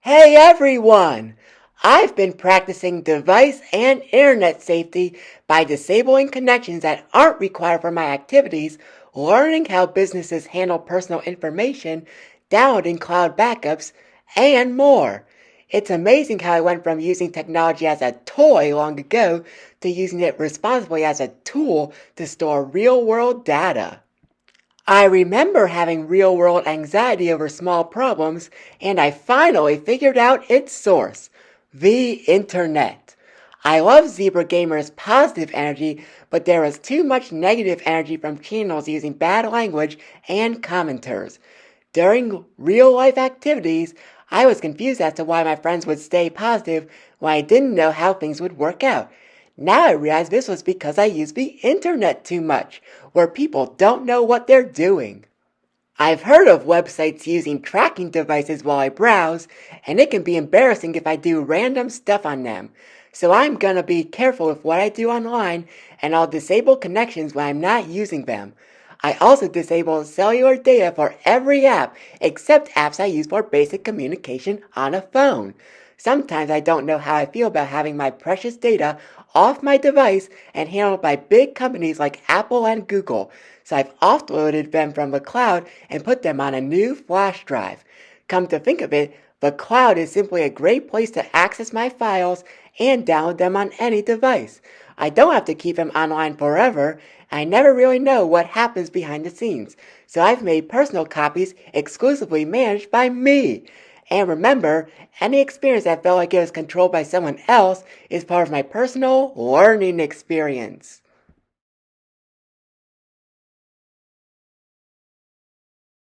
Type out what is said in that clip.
Hey everyone! I've been practicing device and internet safety by disabling connections that aren't required for my activities, learning how businesses handle personal information, downloading cloud backups, and more. It's amazing how I went from using technology as a toy long ago to using it responsibly as a tool to store real-world data. I remember having real-world anxiety over small problems, and I finally figured out its source: the internet. I love Zebra Gamer's positive energy, but there was too much negative energy from channels using bad language and commenters. During real-life activities, I was confused as to why my friends would stay positive when I didn't know how things would work out. Now I realize this was because I use the internet too much, where people don't know what they're doing. I've heard of websites using tracking devices while I browse, and it can be embarrassing if I do random stuff on them. So I'm gonna be careful with what I do online, and I'll disable connections when I'm not using them. I also disable cellular data for every app except apps I use for basic communication on a phone. Sometimes I don't know how I feel about having my precious data off my device and handled by big companies like Apple and Google, so I've offloaded them from the cloud and put them on a new flash drive. Come to think of it, the cloud is simply a great place to access my files and download them on any device. I don't have to keep them online forever. I never really know what happens behind the scenes, so I've made personal copies exclusively managed by me. And remember, any experience that felt like it was controlled by someone else is part of my personal learning experience.